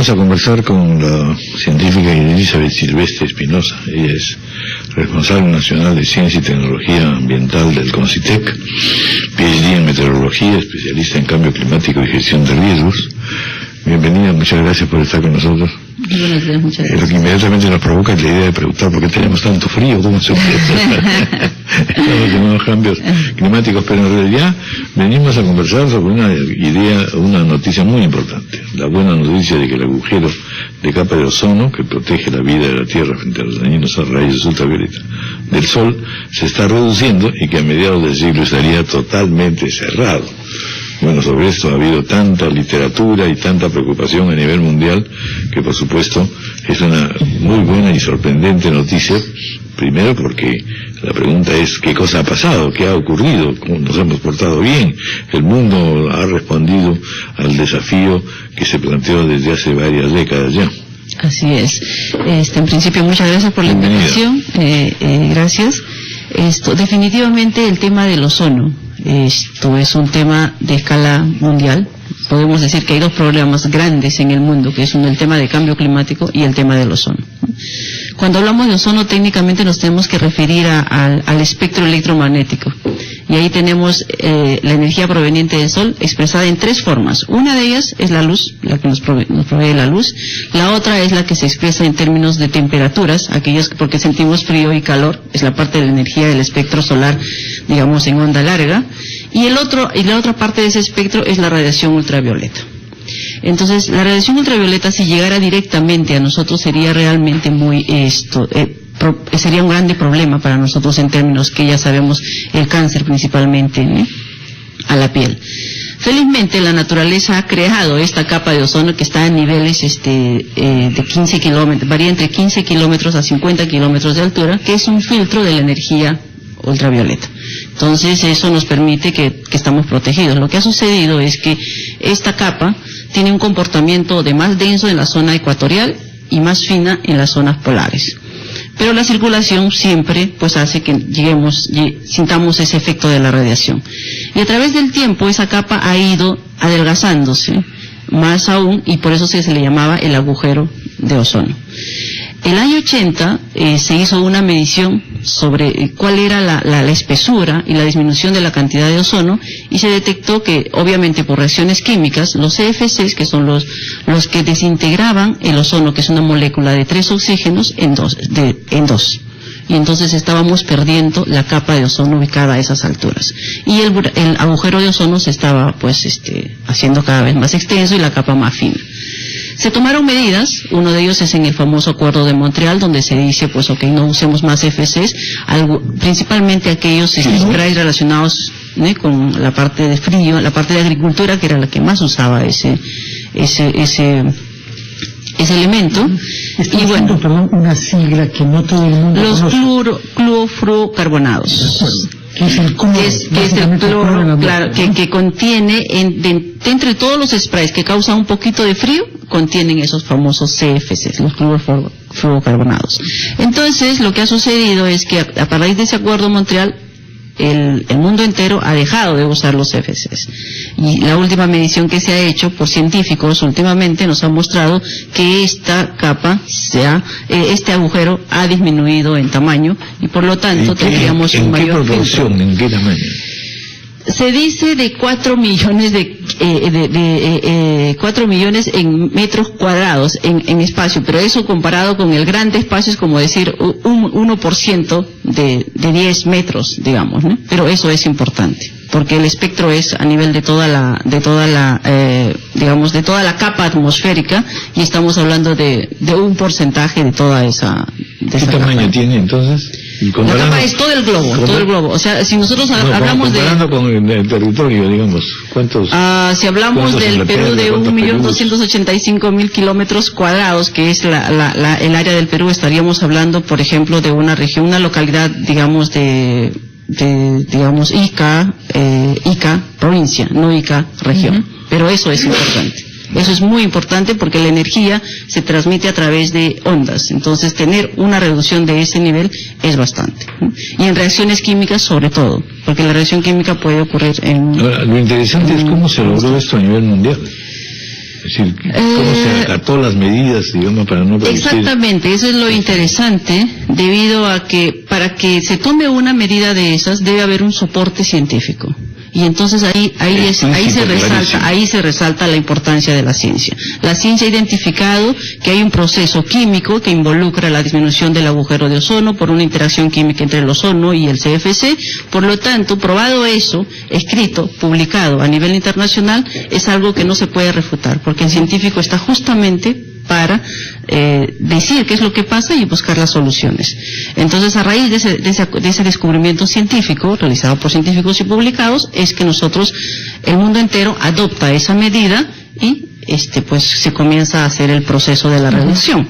Vamos a conversar con la científica Elizabeth Silvestre Espinosa. Ella es responsable nacional de Ciencia y Tecnología Ambiental del CONCITEC, PhD en Meteorología, especialista en Cambio Climático y Gestión de Riesgos. Bienvenida, muchas gracias por estar con nosotros. Buenos días, muchas gracias. Lo que inmediatamente nos provoca es la idea de preguntar por qué tenemos tanto frío, cómo se puede. Estamos en unos cambios climáticos, pero en realidad venimos a conversar sobre una idea, una noticia muy importante. La buena noticia de que el agujero de capa de ozono, que protege la vida de la Tierra frente a los dañinos rayos ultravioleta del Sol, se está reduciendo y que a mediados del siglo estaría totalmente cerrado. Bueno, sobre esto ha habido tanta literatura y tanta preocupación a nivel mundial que, por supuesto, es una muy buena y sorprendente noticia. Primero porque la pregunta es ¿qué cosa ha pasado? ¿Qué ha ocurrido? ¿Cómo nos hemos portado bien? El mundo ha respondido al desafío que se planteó desde hace varias décadas ya. Así es. En principio, muchas gracias por la invitación. Gracias. Definitivamente el tema del ozono. Esto es un tema de escala mundial. Podemos decir que hay dos problemas grandes en el mundo, que es el tema de cambio climático y el tema del ozono. Cuando hablamos de ozono, técnicamente nos tenemos que referir al espectro electromagnético. Y ahí tenemos la energía proveniente del Sol expresada en tres formas. Una de ellas es la luz, la que nos provee la luz. La otra es la que se expresa en términos de temperaturas, aquellas porque sentimos frío y calor, es la parte de la energía del espectro solar, digamos, en onda larga. Y la otra parte de ese espectro es la radiación ultravioleta. Entonces, la radiación ultravioleta, si llegara directamente a nosotros, sería realmente sería un grande problema para nosotros en términos que ya sabemos el cáncer principalmente a la piel. Felizmente la naturaleza ha creado esta capa de ozono que está a niveles de 15 kilómetros, varía entre 15 kilómetros a 50 kilómetros de altura, que es un filtro de la energía ultravioleta. Entonces eso nos permite que estamos protegidos. Lo que ha sucedido es que esta capa tiene un comportamiento de más denso en la zona ecuatorial y más fina en las zonas polares. Pero la circulación siempre pues hace que sintamos ese efecto de la radiación. Y a través del tiempo esa capa ha ido adelgazándose más aún, y por eso se le llamaba el agujero de ozono. El año 80 se hizo una medición sobre cuál era la espesura y la disminución de la cantidad de ozono, y se detectó que, obviamente por reacciones químicas, los CFCs, que son los que desintegraban el ozono, que es una molécula de 3 oxígenos, en dos. Y entonces estábamos perdiendo la capa de ozono ubicada a esas alturas. Y el agujero de ozono se estaba haciendo cada vez más extenso y la capa más fina. Se tomaron medidas, uno de ellos es en el famoso Acuerdo de Montreal, donde se dice, pues no usemos más CFCs, principalmente aquellos sprays relacionados con la parte de frío, la parte de agricultura, que era la que más usaba ese elemento. Y bueno, una sigla que no todo el mundo los conoce. Clorofluorocarbonados. Que es el cloro, claro, que contiene, entre todos los sprays que causan un poquito de frío, contienen esos famosos CFCs, los clorofluorocarbonados. Entonces, lo que ha sucedido es que a raíz de ese Acuerdo de Montreal, el mundo entero ha dejado de usar los CFCs. Y la última medición que se ha hecho por científicos últimamente nos ha mostrado que esta capa, este agujero, ha disminuido en tamaño, y por lo tanto tendríamos un mayor ¿En qué proporción? ¿En qué tamaño? Se dice de 4 millones 4 millones en metros cuadrados en espacio, pero eso comparado con el grande espacio es como decir un 1% de 10 metros, digamos, ¿no? Pero eso es importante, porque el espectro es a nivel de toda la capa atmosférica, y estamos hablando de un porcentaje de toda esa ¿Qué tamaño tiene entonces? La capa es todo el globo, o sea, si nosotros hablamos comparando con el territorio, digamos, ¿cuántos? Si hablamos del Perú, de 1.285.000 kilómetros cuadrados, que es el área del Perú, estaríamos hablando, por ejemplo, de una región, una localidad, digamos, digamos, Ica, provincia, no Ica, región. Pero eso es importante. Eso es muy importante porque la energía se transmite a través de ondas. Entonces, tener una reducción de ese nivel es bastante. Y en reacciones químicas, sobre todo, porque la reacción química puede ocurrir en... Ahora, lo interesante es cómo se logró esto a nivel mundial. Es decir, ¿cómo se acató las medidas, digamos, para no producir? Exactamente, eso es lo interesante, debido a que para que se tome una medida de esas debe haber un soporte científico. Y entonces ahí se resalta la importancia de la ciencia. La ciencia ha identificado que hay un proceso químico que involucra la disminución del agujero de ozono por una interacción química entre el ozono y el CFC. Por lo tanto, probado eso, escrito, publicado a nivel internacional, es algo que no se puede refutar, porque el científico está justamente para decir qué es lo que pasa y buscar las soluciones. Entonces, a raíz de ese descubrimiento científico, realizado por científicos y publicados, es que nosotros, el mundo entero, adopta esa medida y pues se comienza a hacer el proceso de la reducción.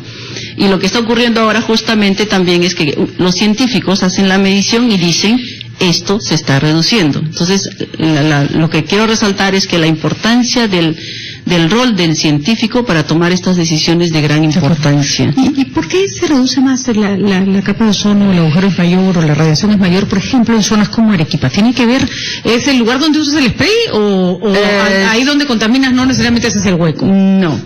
Y lo que está ocurriendo ahora justamente también es que los científicos hacen la medición y dicen, esto se está reduciendo. Entonces, lo que quiero resaltar es que la importancia del rol del científico para tomar estas decisiones de gran importancia. ¿Y por qué se reduce más la capa de ozono, el agujero es mayor o la radiación es mayor, por ejemplo, en zonas como Arequipa? ¿Tiene que ver, es el lugar donde usas el spray o ahí donde contaminas no necesariamente ese es el hueco? No.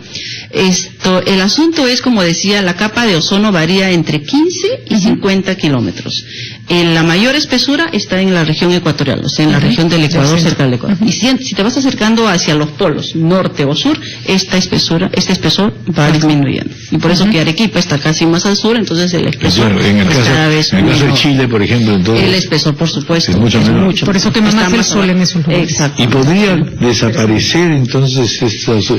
El asunto es, como decía, la capa de ozono varía entre 15 y 50 kilómetros. La mayor espesura está en la región ecuatorial, o sea, en la región del Ecuador, cerca del Ecuador. Y si te vas acercando hacia los polos, norte o sur, este espesor va disminuyendo. Y por eso que Arequipa está casi más al sur, entonces el espesor cada vez en el caso de Chile, por ejemplo, entonces, el espesor, por supuesto, es mucho. Por eso quema más el sol en esos lugares. Exacto. ¿Y podría desaparecer entonces estos...?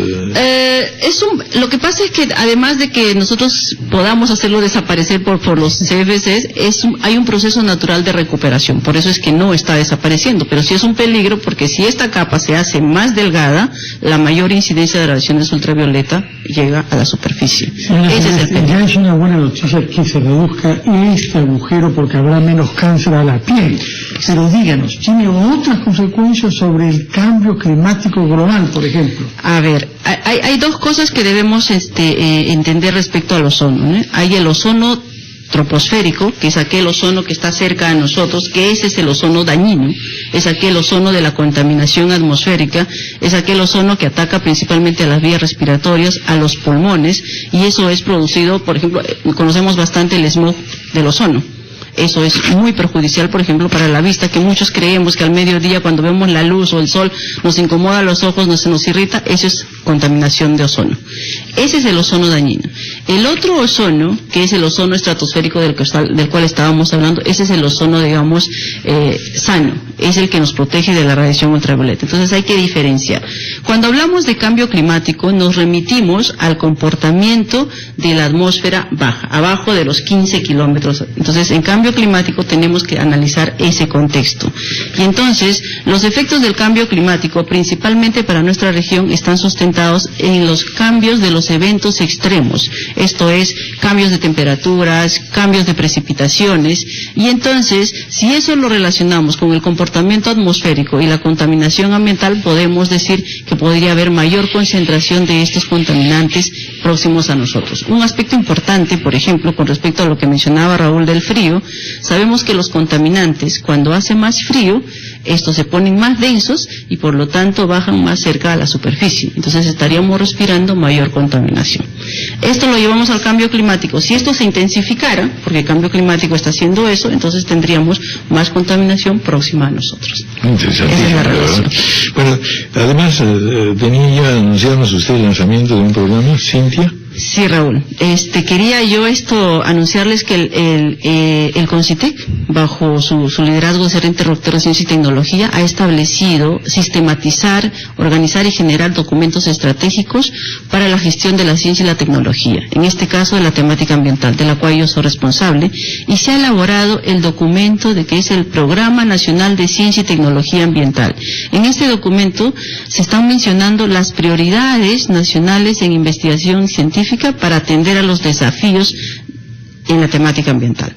Lo que pasa es que además de que nosotros podamos hacerlo desaparecer por los CFCs, hay un proceso natural de recuperación, por eso es que no está desapareciendo, pero sí es un peligro porque si esta capa se hace más delgada, la mayor incidencia de radiaciones ultravioleta llega a la superficie. Ese es el peligro. Ya es una buena noticia que se reduzca este agujero porque habrá menos cáncer a la piel, pero díganos, ¿tiene otras consecuencias sobre el cambio climático global, por ejemplo? A ver, hay dos cosas que debemos entender respecto al ozono, ¿no? Hay el ozono troposférico, que es aquel ozono que está cerca a nosotros, que ese es el ozono dañino, es aquel ozono de la contaminación atmosférica, es aquel ozono que ataca principalmente a las vías respiratorias, a los pulmones, y eso es producido, por ejemplo, conocemos bastante el smog del ozono. Eso es muy perjudicial, por ejemplo, para la vista, que muchos creemos que al mediodía cuando vemos la luz o el sol nos incomoda los ojos, se nos irrita, eso es contaminación de ozono. Ese es el ozono dañino. El otro ozono, que es el ozono estratosférico del cual estábamos hablando, ese es el ozono, digamos, sano, es el que nos protege de la radiación ultravioleta. Entonces hay que diferenciar. Cuando hablamos de cambio climático, nos remitimos al comportamiento de la atmósfera baja, abajo de los 15 kilómetros. Entonces, en cambio climático tenemos que analizar ese contexto. Y entonces, los efectos del cambio climático, principalmente para nuestra región, están sustentados en los cambios de los eventos extremos. Esto es, cambios de temperaturas, cambios de precipitaciones. Y entonces, si eso lo relacionamos con el comportamiento atmosférico y la contaminación ambiental, podemos decir que podría haber mayor concentración de estos contaminantes próximos a nosotros. Un aspecto importante, por ejemplo, con respecto a lo que mencionaba Raúl del frío, sabemos que los contaminantes, cuando hace más frío, estos se ponen más densos y por lo tanto bajan más cerca a la superficie. Entonces estaríamos respirando mayor contaminación. Esto lo llevamos al cambio climático. Si esto se intensificara, porque el cambio climático está haciendo eso, entonces tendríamos más contaminación próxima a nosotros. Interesante. Esa es la relación. Bueno, además, anunciarnos usted el lanzamiento de un programa, Cintia. Sí, Raúl. Quería yo anunciarles que el CONCITEC, bajo su liderazgo del Interruptor de Ciencia y Tecnología, ha establecido sistematizar, organizar y generar documentos estratégicos para la gestión de la ciencia y la tecnología, en este caso de la temática ambiental, de la cual yo soy responsable, y se ha elaborado el documento de que es el Programa Nacional de Ciencia y Tecnología Ambiental. En este documento se están mencionando las prioridades nacionales en investigación científica para atender a los desafíos en la temática ambiental.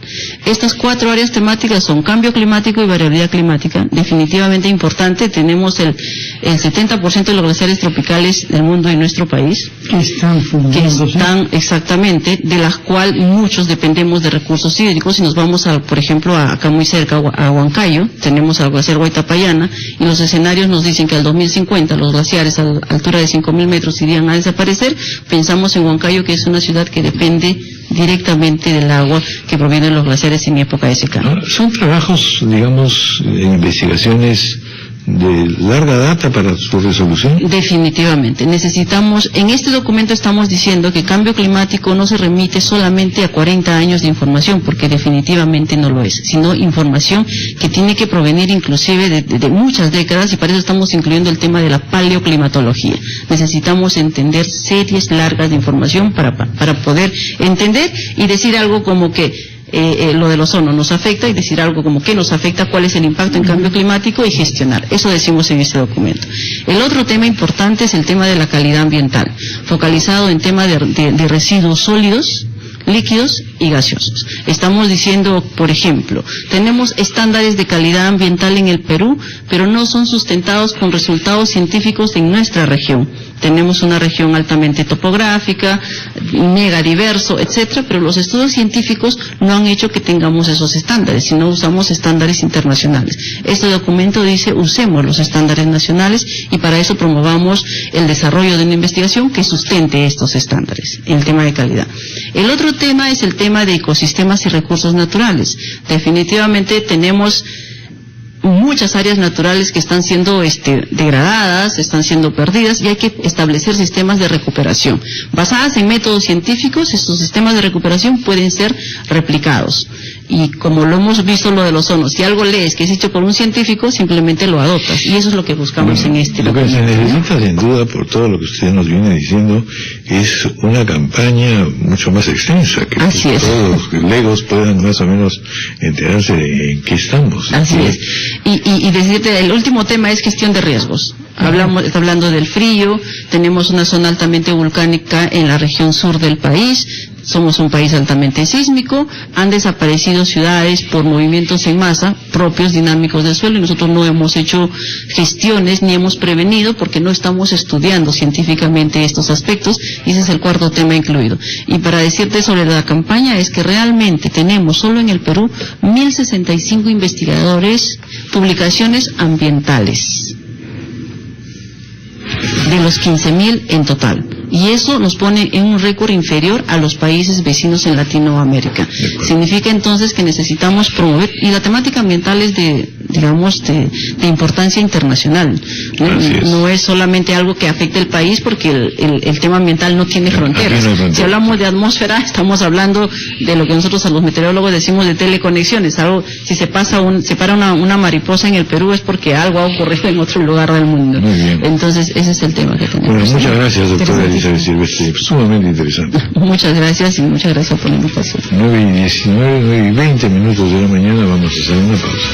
Estas 4 áreas temáticas son cambio climático y variabilidad climática, definitivamente importante. Tenemos el 70% de los glaciares tropicales del mundo en nuestro país, que están exactamente, de las cuales muchos dependemos de recursos hídricos. Y nos vamos, por ejemplo, acá muy cerca, a Huancayo, tenemos al glaciar Huaytapallana, y los escenarios nos dicen que al 2050 los glaciares a altura de 5.000 metros irían a desaparecer. Pensamos en Huancayo, que es una ciudad que depende directamente del agua que proviene de los glaciares en época de secano. Son trabajos, digamos, investigaciones de larga data para su resolución. Definitivamente. Necesitamos, en este documento estamos diciendo que cambio climático no se remite solamente a 40 años de información, porque definitivamente no lo es, sino información que tiene que provenir inclusive de muchas décadas, y para eso estamos incluyendo el tema de la paleoclimatología. Necesitamos entender series largas de información para poder entender y decir algo como que lo del ozono nos afecta, y decir algo como qué nos afecta, cuál es el impacto en cambio climático, y gestionar. Eso decimos en este documento. El otro tema importante es el tema de la calidad ambiental, focalizado en tema de residuos sólidos, líquidos y gaseosos. Estamos diciendo, por ejemplo, tenemos estándares de calidad ambiental en el Perú, pero no son sustentados con resultados científicos en nuestra región. Tenemos una región altamente topográfica, mega diverso, etcétera, pero los estudios científicos no han hecho que tengamos esos estándares, sino usamos estándares internacionales. Este documento dice, usemos los estándares nacionales, y para eso promovamos el desarrollo de una investigación que sustente estos estándares en el tema de calidad. El otro tema es el tema de ecosistemas y recursos naturales. Definitivamente tenemos muchas áreas naturales que están siendo degradadas, están siendo perdidas, y hay que establecer sistemas de recuperación. Basadas en métodos científicos, estos sistemas de recuperación pueden ser replicados. Y como lo hemos visto lo del ozono, si algo lees que es hecho por un científico, simplemente lo adoptas. Y eso es lo que buscamos en este documento. Lo que se necesita, sin duda, por todo lo que usted nos viene diciendo, es una campaña mucho más extensa, que todos los legos puedan más o menos enterarse de en qué estamos. Así es. Y decirte, el último tema es gestión de riesgos. Está hablando del frío, tenemos una zona altamente volcánica en la región sur del país, somos un país altamente sísmico, han desaparecido ciudades por movimientos en masa propios, dinámicos del suelo, y nosotros no hemos hecho gestiones ni hemos prevenido porque no estamos estudiando científicamente estos aspectos, y ese es el cuarto tema incluido. Y para decirte sobre la campaña, es que realmente tenemos solo en el Perú 1.065 investigadores, publicaciones ambientales, de los 15.000 en total. Y eso nos pone en un récord inferior a los países vecinos en Latinoamérica. Significa entonces que necesitamos promover, y la temática ambiental es de importancia internacional. No es solamente algo que afecte el país, porque el tema ambiental no tiene fronteras. Si hablamos de atmósfera, estamos hablando de lo que nosotros a los meteorólogos decimos de teleconexiones. Algo, si se para una mariposa en el Perú, es porque algo ha ocurrido en otro lugar del mundo. Entonces, ese es el tema que tenemos. Bueno, muchas gracias, doctora Elizabeth Silvestre, sumamente interesante. Muchas gracias, y muchas gracias por la invitación. 9:19, 9:20 minutos de la mañana, vamos a hacer una pausa.